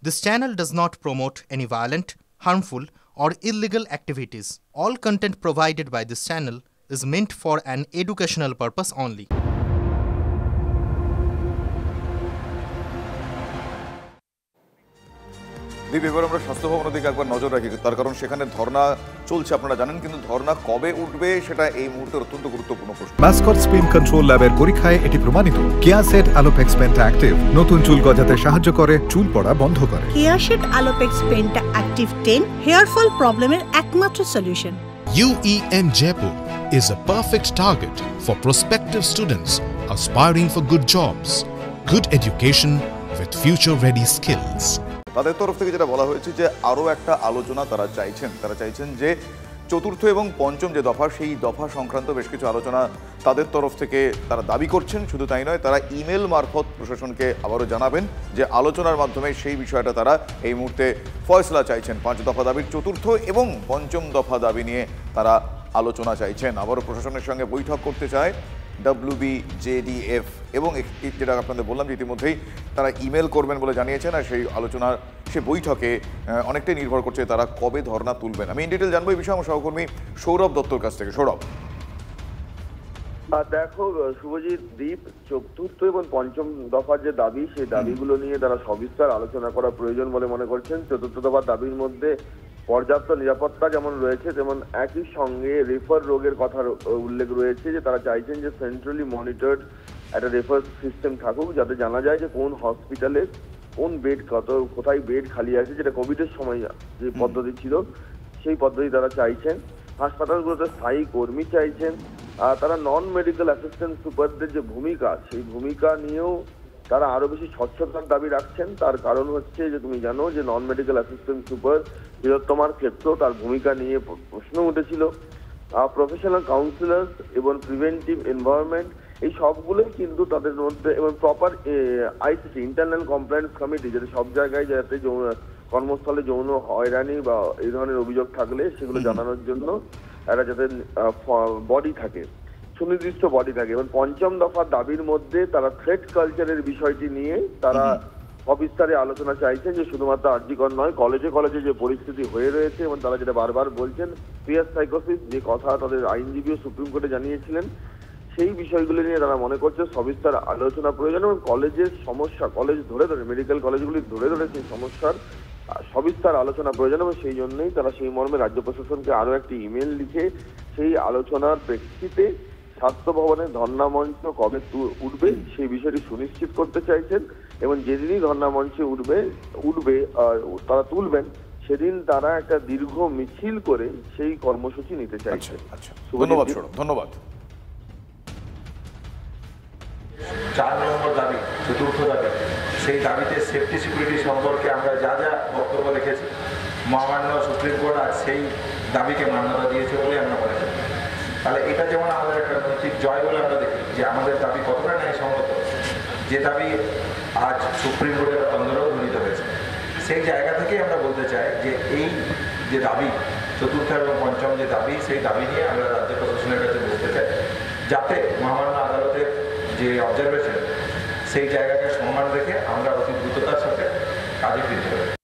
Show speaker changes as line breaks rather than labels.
This channel does not promote any violent, harmful, or illegal activities. All content provided by this channel is meant for an educational purpose only.
এবার আমরা স্বাস্থ্য ভবনের দিকে একবার নজর রাখি, তার কারণ সেখানে ধর্না চলছে আপনারা জানেন, কিন্তু ধর্না কবে উঠবে সেটা এই মুহূর্তে অত্যন্ত গুরুত্বপূর্ণ প্রশ্ন।
মাসকট স্পিন কন্ট্রোল ল্যাবের পরীক্ষায় এটি প্রমাণিত। কেয়াসেট আলোপেক্স পেন্টা অ্যাক্টিভ নতুন চুল গজাতে সাহায্য করে, চুল পড়া বন্ধ করে।
Keyaseth alopex penta active 10 hair fall প্রবলেমের একমাত্র solution.
UEM Jaipur is a perfect target for prospective students aspiring for good jobs, good education with future-ready skills.
তাদের তরফ থেকে যেটা বলা হয়েছে যে আরও একটা আলোচনা তারা চাইছেন যে চতুর্থ এবং পঞ্চম যে দফা, সেই দফা সংক্রান্ত বেশ কিছু আলোচনা তাদের তরফ থেকে তারা দাবি করছেন। শুধু তাই নয়, তারা ইমেল মারফত প্রশাসনকে আবারও জানাবেন যে আলোচনার মাধ্যমে সেই বিষয়টা তারা এই মুহূর্তে ফয়সলা চাইছেন। 5 দফা দাবির চতুর্থ এবং পঞ্চম দফা দাবি নিয়ে তারা আলোচনা চাইছেন। আবারও প্রশাসনের সঙ্গে বৈঠক করতে চায় WBJDF এবং যেটা আপনাদের বললাম যে ইতিমধ্যেই তারা ইমেল করবেন বলে জানিয়েছেন। আর সেই আলোচনার সে বৈঠকে অনেকটাই নির্ভর করছে তারা কবে ধর্ণা তুলবেন। আমি ইন ডিটেল জানবো এই বিষয়ে আমার সহকর্মী সৌরভ দত্তর কাছ থেকে। সৌরভ,
দেখো শুভজিৎ, দ্বীপ চতুর্থ এবং পঞ্চম দফার যে দাবি, সেই দাবিগুলো নিয়ে তারা সবিস্তার আলোচনা করা প্রয়োজন বলে মনে করছেন। চতুর্থ দফার দাবির মধ্যে পর্যাপ্ত নিরাপত্তা যেমন রয়েছে, তেমন একই সঙ্গে রেফার রোগের কথার উল্লেখ রয়েছে যে তারা চাইছেন যে সেন্ট্রালি মনিটর্ড একটা রেফার সিস্টেম থাকুক, যাতে জানা যায় যে কোন হসপিটালে কোন বেড কোথায় বেড খালি আছে, যেটা কোভিডের সময় যে পদ্ধতি ছিল সেই পদ্ধতি তারা চাইছেন। হাসপাতালগুলোতে স্থায়ী কর্মী চাইছেন। তারা নন মেডিকেল অ্যাসিস্ট্যান্ট সুপারদের যে ভূমিকা, সেই ভূমিকা নিয়েও তারা আরো বেশি স্বচ্ছতার দাবি রাখছেন। তার কারণ হচ্ছে যে তুমি জানো যে নন মেডিকেল অ্যাসিস্ট্যান্ট সুপার বৃহত্তমার ক্ষেত্রেও তার ভূমিকা নিয়ে প্রশ্ন উঠেছিল। প্রফেশনাল কাউন্সিলার্স এবং প্রিভেন্টিভ এনভায়রনমেন্ট, এই সবগুলোই কিন্তু তাদের মধ্যে, এবং proper ICT internal compliance committee, যাতে সব জায়গায় যাতে কর্মস্থলে যৌন হয়রানি বা এই ধরনের অভিযোগ থাকলে সেগুলো জানানোর জন্য একটা যাতে বডি থাকে, সুনির্দিষ্ট বডি থাকে। এবং পঞ্চম দফার দাবির মধ্যে তারা থ্রেট কালচারের বিষয়টি নিয়ে তারা অবিস্তারে আলোচনা চাইছেন, যে শুধুমাত্র আরজিকর নয়, কলেজে যে পরিস্থিতি হয়ে রয়েছে, এবং তারা যেটা বারবার বলছেন পিয়ার সাইকোসিস, যে কথা তাদের আইনজীবীও সুপ্রিম কোর্টে জানিয়েছিলেন, সেই বিষয়গুলি নিয়ে তারা মনে করছে সবিস্তার আলোচনা প্রয়োজন। এবং কলেজের সমস্যা, কলেজ ধরে মেডিকেল কলেজগুলি ধরে সেই সমস্যার সবিস্তার আলোচনা প্রয়োজন। এবং সেই জন্যই তারা সেই মর্মে রাজ্য প্রশাসনকে আরো একটি ইমেল লিখে সেই আলোচনার প্রেক্ষিতে স্বাস্থ্য ভবনের ধর্ণা মঞ্চ কবে উঠবে সেই বিষয়টি সুনিশ্চিত করতে চাইছেন। এবং যেদিনই ধর্ণা মঞ্চে উঠবে তারা তুলবেন, সেদিন তারা একটা দীর্ঘ মিছিল করে সেই কর্মসূচি নিতে চাইছেন।
ধন্যবাদ সৌরভ, ধন্যবাদ।
4 নম্বর দাবি, চতুর্থ দাবি, সেই দাবিতে সেফটি সিকিউরিটি সম্পর্কে আমরা যা বক্তব্য রেখেছি, মহামান্য সুপ্রিম কোর্ট আজ সেই দাবিকে মান্যতা দিয়েছে বলে আমরা মনে করি। তাহলে এটা যেমন আমাদের একটা নৈতিক জয় বলে আমরা দেখি যে আমাদের দাবি কতটা ন্যায়সঙ্গত, যে দাবি আজ সুপ্রিম কোর্টের অন্দরেও গৃহীত হয়েছে। সেই জায়গা থেকেই আমরা বলতে চাই যে এই যে দাবি চতুর্থ এবং পঞ্চম যে দাবি, সেই দাবি নিয়ে আমরা রাজ্য প্রশাসনের কাছে বলতে চাই, যাতে মহামান্য আদালতের যে অবজারভেশন, সেই জায়গাকে সম্মান রেখে আমরা অতি দ্রুততার সাথে কাজে ফিরতে পারি।